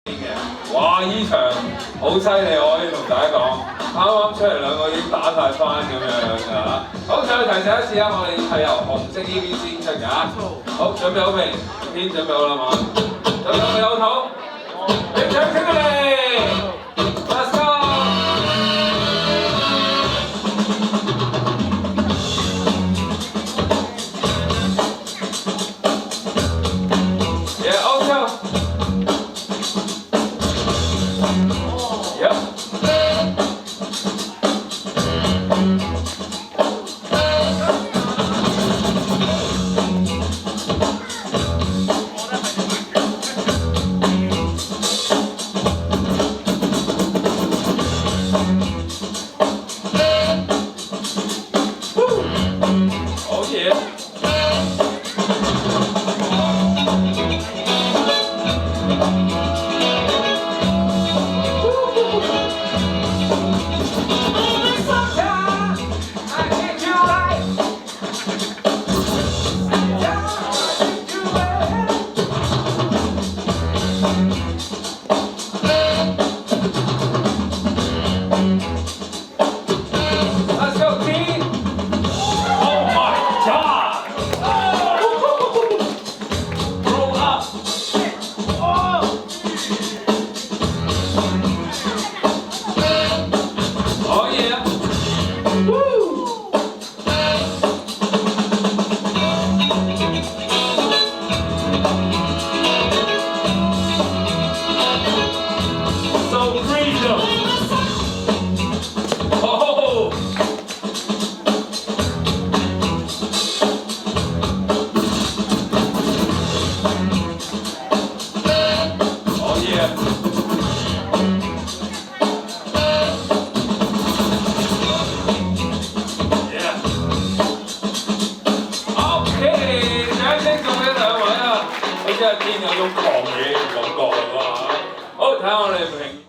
嘅。哇！呢場好犀利，我可以同大家講，啱啱出嚟兩個已經打晒翻咁樣㗎。好，再提醒一次啊，我哋係由紅色 EVC 出㗎。好，準備好未？天準備好啦嘛？準備好未？有肚？你掌聲佢哋 ！Let's go！天有種狂野嘅感覺啊！好，睇下我哋評。